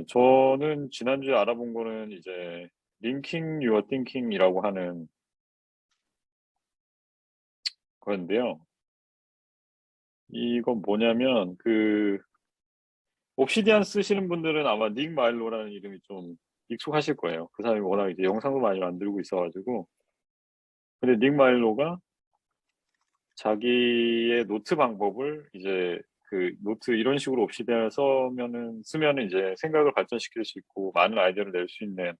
저는 지난주에 알아본 거는 이제 Linking Your Thinking이라고 하는 거였는데요. 이건 뭐냐면 옵시디안 쓰시는 분들은 아마 닉 마일로라는 이름이 좀 익숙하실 거예요. 그 사람이 워낙 이제 영상도 많이 만들고 있어가지고. 근데 닉 마일로가 자기의 노트 방법을 이제 그 노트 이런 식으로 옵시디안을 쓰면은 이제 생각을 발전시킬 수 있고 많은 아이디어를 낼 수 있는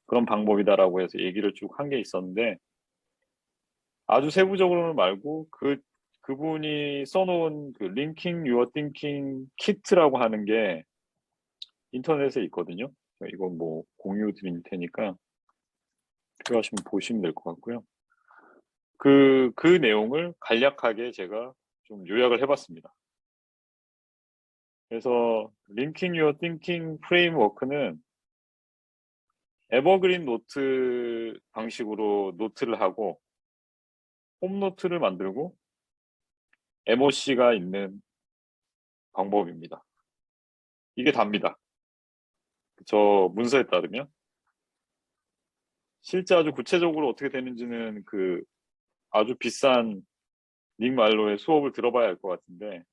그런 방법이다라고 해서 얘기를 쭉 한 게 있었는데, 아주 세부적으로는 말고 그분이 써놓은 그 Linking Your Thinking 키트라고 하는 게 인터넷에 있거든요. 이건 뭐 공유 드릴 테니까 필요하시면 보시면 될 것 같고요. 그 내용을 간략하게 제가 좀 요약을 해봤습니다. 그래서 Linking Your Thinking 프레임워크는 에버그린 노트 방식으로 노트를 하고 홈노트를 만들고 MOC가 있는 방법입니다. 이게 답니다. 저 문서에 따르면. 실제 아주 구체적으로 어떻게 되는지는 아주 비싼 닉 말로의 수업을 들어봐야 할 것 같은데,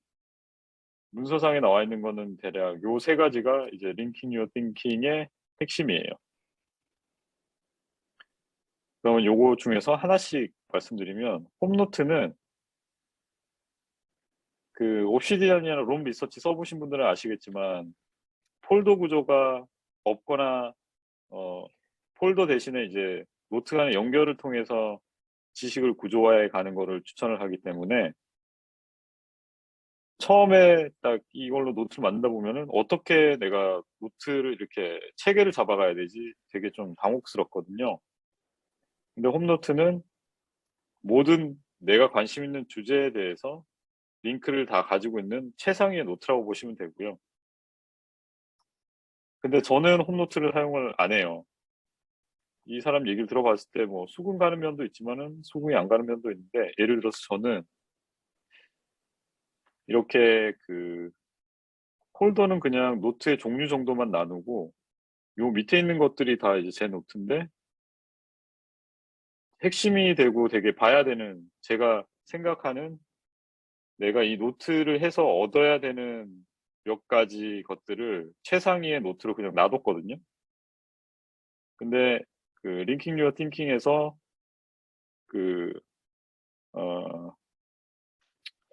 문서상에 나와 있는 거는 대략 요 세 가지가 이제 링킹 유어 띵킹의 핵심이에요. 그러면 요거 중에서 하나씩 말씀드리면, 홈노트는 옵시디언이나 롬 리서치 써보신 분들은 아시겠지만 폴더 구조가 없거나 폴더 대신에 이제 노트 간의 연결을 통해서 지식을 구조화해 가는 거를 추천을 하기 때문에, 처음에 딱 이걸로 노트를 만든다 보면은 어떻게 내가 노트를 이렇게 체계를 잡아가야 되지 되게 좀 당혹스럽거든요. 근데 홈노트는 모든 내가 관심 있는 주제에 대해서 링크를 다 가지고 있는 최상위의 노트라고 보시면 되고요. 근데 저는 홈노트를 사용을 안 해요. 이 사람 얘기를 들어봤을 때 뭐 수긍 가는 면도 있지만은 수긍이 안 가는 면도 있는데, 예를 들어서 저는 이렇게 폴더는 그냥 노트의 종류 정도만 나누고, 요 밑에 있는 것들이 다 이제 제 노트인데, 핵심이 되고 되게 봐야 되는, 제가 생각하는 내가 이 노트를 해서 얻어야 되는 몇 가지 것들을 최상위의 노트로 그냥 놔뒀거든요. 근데 링킹 유어 띵킹에서 그 어,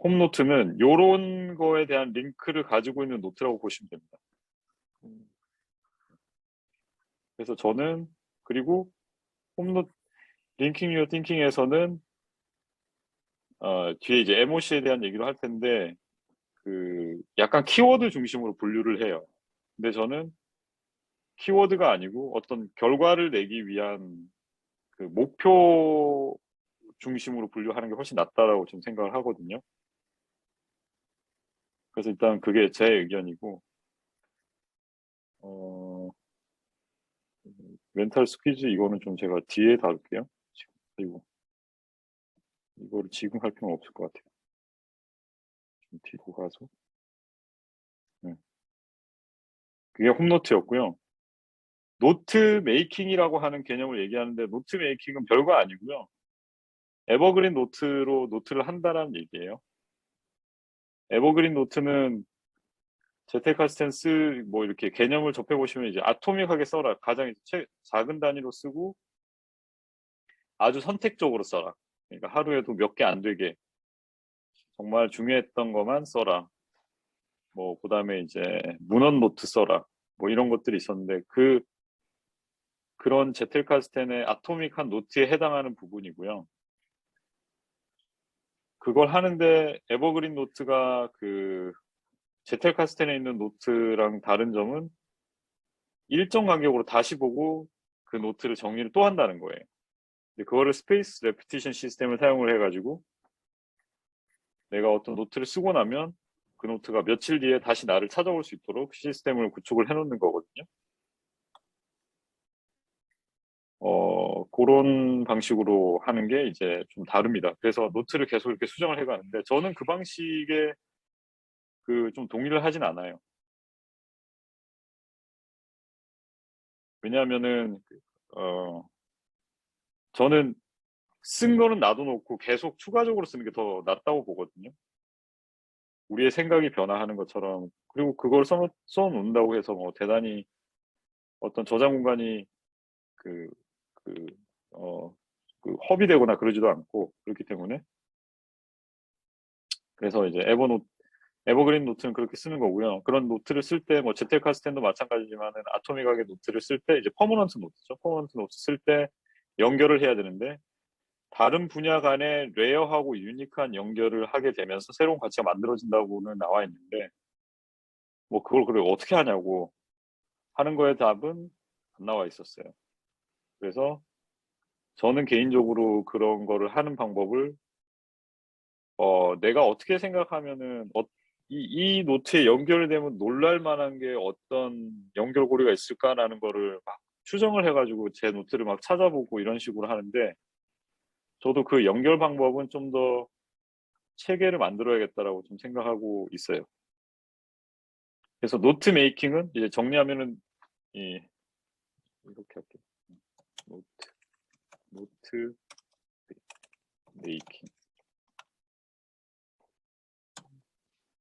홈노트는 요런 거에 대한 링크를 가지고 있는 노트라고 보시면 됩니다. 음, 그래서 저는, 그리고 홈노트 링킹 유어 띵킹에서는 뒤에 이제 MOC에 대한 얘기도 할 텐데, 약간 키워드 중심으로 분류를 해요. 근데 저는 키워드가 아니고 어떤 결과를 내기 위한 목표 중심으로 분류하는 게 훨씬 낫다라고 좀 생각을 하거든요. 그래서 일단 그게 제 의견이고, 어, 멘탈 스퀴즈 이거는 좀 제가 뒤에 다룰게요. 그리고 이거를 지금 할 필요는 없을 것 같아요. 좀 뒤로 가서. 네. 그게 홈노트였고요. 노트 메이킹이라고 하는 개념을 얘기하는데, 노트 메이킹은 별거 아니고요. 에버그린 노트로 노트를 한다라는 얘기예요. 에버그린 노트는 제테카스텐스 뭐 이렇게 개념을 접해보시면 이제 아토믹하게 써라. 가장 작은 단위로 쓰고 아주 선택적으로 써라. 그러니까 하루에도 몇 개 안 되게 정말 중요했던 것만 써라. 뭐 그다음에 이제 문헌 노트 써라. 뭐 이런 것들이 있었는데, 그런 제텔카스텐의 아토믹한 노트에 해당하는 부분이고요. 그걸 하는데 에버그린 노트가 제텔카스텐에 있는 노트랑 다른 점은 일정 간격으로 다시 보고 그 노트를 정리를 또 한다는 거예요. 근데 그거를 스페이스 레피티션 시스템을 사용을 해가지고, 내가 어떤 노트를 쓰고 나면 그 노트가 며칠 뒤에 다시 나를 찾아올 수 있도록 시스템을 구축을 해놓는 거거든요. 그런 방식으로 하는 게 이제 좀 다릅니다. 그래서 노트를 계속 이렇게 수정을 해가는데, 저는 그 방식에 좀 동의를 하진 않아요. 왜냐하면은 저는 쓴 거는 놔둬놓고 계속 추가적으로 쓰는 게 더 낫다고 보거든요. 우리의 생각이 변화하는 것처럼. 그리고 그걸 써놓는다고 해서 뭐 대단히 어떤 저장 공간이 그, 그, 어, 허비되거나 그러지도 않고, 그렇기 때문에. 그래서 이제 에버그린 노트는 그렇게 쓰는 거고요. 그런 노트를 쓸 때, 뭐, 제텔카스텐도 마찬가지지만은, 아토믹하게 노트를 쓸 때, 이제 퍼머넌트 노트죠. 퍼머넌트 노트 쓸 때 연결을 해야 되는데, 다른 분야 간에 레어하고 유니크한 연결을 하게 되면서 새로운 가치가 만들어진다고는 나와 있는데, 뭐, 그걸 그래 어떻게 하냐고 하는 거에 답은 안 나와 있었어요. 그래서 저는 개인적으로 그런 거를 하는 방법을 내가 어떻게 생각하면은 이 노트에 연결되면 놀랄 만한 게 어떤 연결고리가 있을까라는 거를 막 추정을 해가지고 제 노트를 막 찾아보고 이런 식으로 하는데 저도 그 연결 방법은 좀 더 체계를 만들어야겠다라고 좀 생각하고 있어요. 그래서 노트 메이킹은 이제 정리하면은 이렇게 할게요. 노트 메이킹.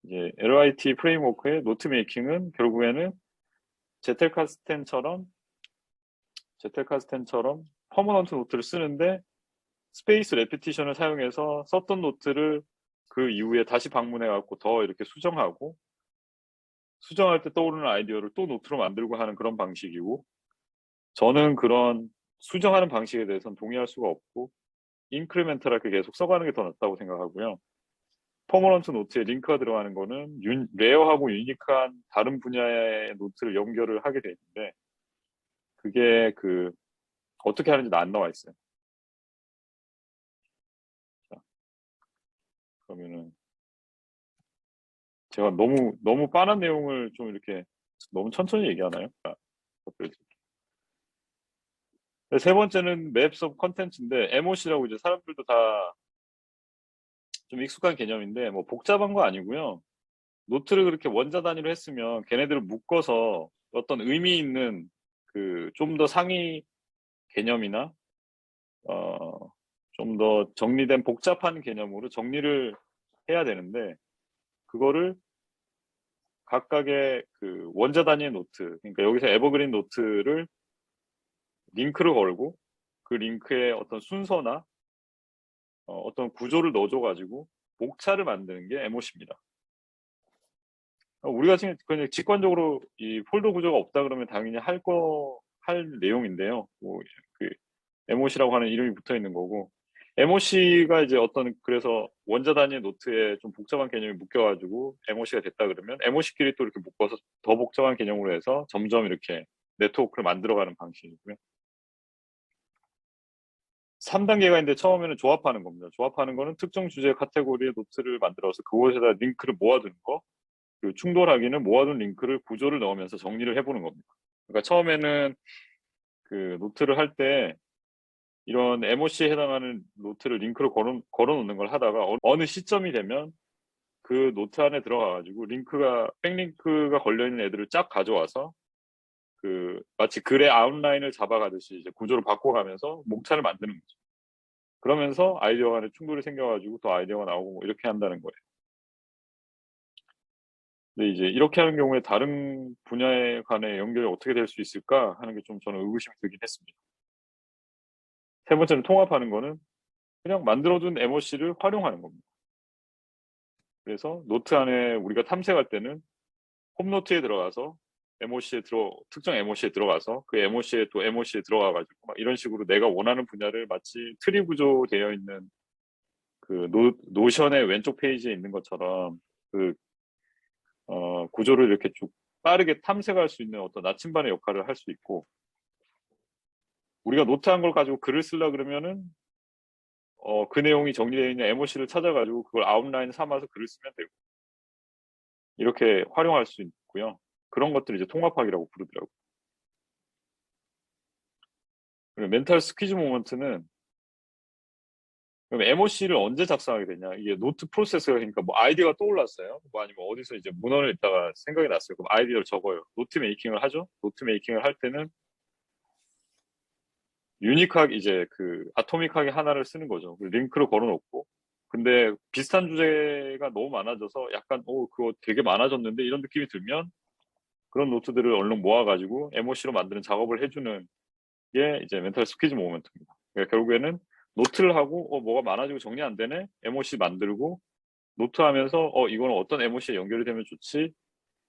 이제 LIT 프레임워크의 노트 메이킹은 결국에는 제텔카스텐처럼 퍼머넌트 노트를 쓰는데 스페이스 레피티션을 사용해서 썼던 노트를 그 이후에 다시 방문해 갖고 더 이렇게 수정할 때 떠오르는 아이디어를 또 노트로 만들고 하는 그런 방식이고 저는 그런 수정하는 방식에 대해서는 동의할 수가 없고 인크리멘탈하게 계속 써가는 게 더 낫다고 생각하고요. 퍼머넌트 노트에 링크가 들어가는 거는 레어하고 유니크한 다른 분야의 노트를 연결을 하게 되는데 그게 어떻게 하는지 안 나와 있어요. 자, 그러면은 제가 너무 빠른 내용을 좀 이렇게 너무 천천히 얘기하나요? 세 번째는 맵스 오브 컨텐츠인데 MOC라고 이제 사람들도 다 좀 익숙한 개념인데 뭐 복잡한 거 아니고요. 노트를 그렇게 원자 단위로 했으면 걔네들을 묶어서 어떤 의미 있는 좀 더 상위 개념이나 좀 더 정리된 복잡한 개념으로 정리를 해야 되는데 그거를 각각의 원자 단위의 노트, 그러니까 여기서 에버그린 노트를 링크를 걸고 그 링크에 어떤 순서나 어떤 구조를 넣어줘가지고 목차를 만드는 게 MOC입니다. 우리가 지금 그냥 직관적으로 이 폴더 구조가 없다 그러면 당연히 할 내용인데요. 뭐, 그 MOC라고 하는 이름이 붙어 있는 거고 MOC가 이제 그래서 원자 단위의 노트에 좀 복잡한 개념이 묶여가지고 MOC가 됐다 그러면 MOC끼리 또 이렇게 묶어서 더 복잡한 개념으로 해서 점점 이렇게 네트워크를 만들어가는 방식이고요. 3단계가 있는데 처음에는 조합하는 겁니다. 조합하는 거는 특정 주제 카테고리의 노트를 만들어서 그곳에다 링크를 모아두는 거, 그리고 충돌하기는 모아둔 링크를 구조를 넣으면서 정리를 해보는 겁니다. 그러니까 처음에는 노트를 할 때 이런 MOC에 해당하는 노트를 링크로 걸어놓는 걸 하다가 어느 시점이 되면 그 노트 안에 들어가가지고 백링크가 걸려있는 애들을 쫙 가져와서 마치 글의 아웃라인을 잡아가듯이 이제 구조를 바꿔가면서 목차를 만드는 거죠. 그러면서 아이디어 간에 충돌이 생겨가지고 또 아이디어가 나오고 뭐 이렇게 한다는 거예요. 근데 이제 이렇게 하는 경우에 다른 분야에 관해 연결이 어떻게 될 수 있을까 하는 게 좀 저는 의구심이 들긴 했습니다. 세 번째는 통합하는 거는 그냥 만들어둔 MOC를 활용하는 겁니다. 그래서 노트 안에 우리가 탐색할 때는 홈노트에 들어가서 특정 MOC에 들어가서 그 MOC에 또 MOC에 들어가가지고 막 이런 식으로 내가 원하는 분야를 마치 트리 구조되어 있는 노션의 왼쪽 페이지에 있는 것처럼 구조를 이렇게 쭉 빠르게 탐색할 수 있는 어떤 나침반의 역할을 할 수 있고 우리가 노트한 걸 가지고 글을 쓰려 그러면은 그 내용이 정리되어 있는 MOC를 찾아가지고 그걸 아웃라인 삼아서 글을 쓰면 되고 이렇게 활용할 수 있고요. 그런 것들을 이제 통합하기라고 부르더라고요. 그리고 멘탈 스퀴즈 모먼트는 그럼 MOC를 언제 작성하게 되냐? 이게 노트 프로세스가 그러니까 뭐 아이디어가 떠올랐어요. 뭐 아니면 어디서 이제 문헌을 읽다가 생각이 났어요. 그럼 아이디어를 적어요. 노트 메이킹을 하죠. 노트 메이킹을 할 때는 유니크하게 이제 그 아토믹하게 하나를 쓰는 거죠. 링크를 걸어놓고. 근데 비슷한 주제가 너무 많아져서 약간 그거 되게 많아졌는데 이런 느낌이 들면 그런 노트들을 얼른 모아가지고 MOC로 만드는 작업을 해주는 게 이제 멘탈 스퀴즈 모멘트입니다. 그러니까 결국에는 노트를 하고 뭐가 많아지고 정리 안 되네? MOC 만들고 노트 하면서 이거는 어떤 MOC에 연결이 되면 좋지?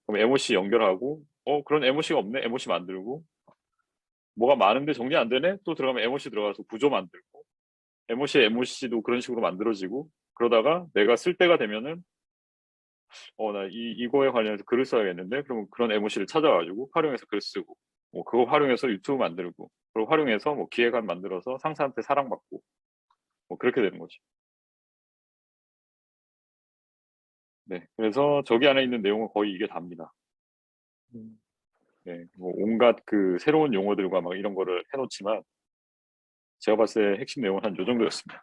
그럼 MOC 연결하고 그런 MOC가 없네? MOC 만들고 뭐가 많은데 정리 안 되네? 또 들어가면 MOC 들어가서 구조 만들고 MOC의 MOC도 그런 식으로 만들어지고 그러다가 내가 쓸 때가 되면은 나 이거에 관련해서 글을 써야겠는데 그러면 그런 MOC를 찾아가지고 활용해서 글 쓰고 뭐 그거 활용해서 유튜브 만들고 그리고 활용해서 뭐 기획안 만들어서 상사한테 사랑받고 뭐 그렇게 되는 거죠. 네. 그래서 저기 안에 있는 내용은 거의 이게 답니다. 네. 뭐 온갖 그 새로운 용어들과 막 이런 거를 해놓지만 제가 봤을 때 핵심 내용은 한 요 정도였습니다.